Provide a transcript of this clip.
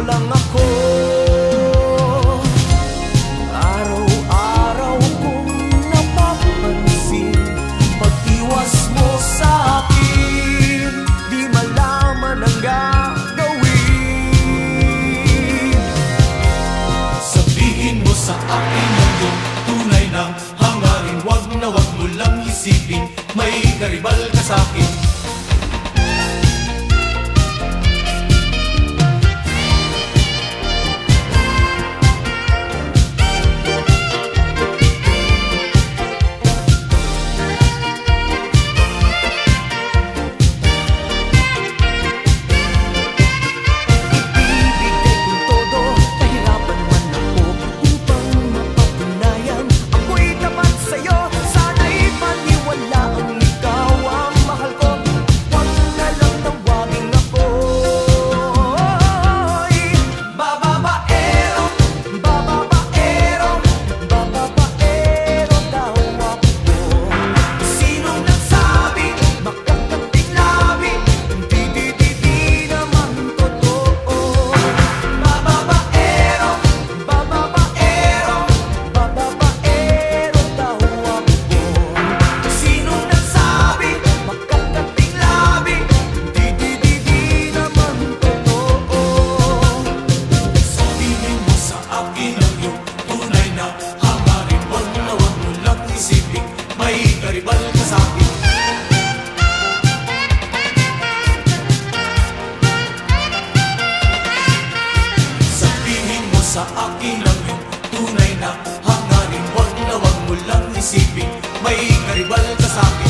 lang ako. Araw-araw kong napapansin pag-iwas mo sa akin, di malaman ang gagawin. Sabihin mo sa akin ang iyong tunay na hangarin, wag na wag mo lang isipin may karibal ka sa akin. Karibal ka sa akin. Sabihin mo sa akin ang iyong tunay na hangarin, wag na wag mo lang isipin may karibal ka sa akin.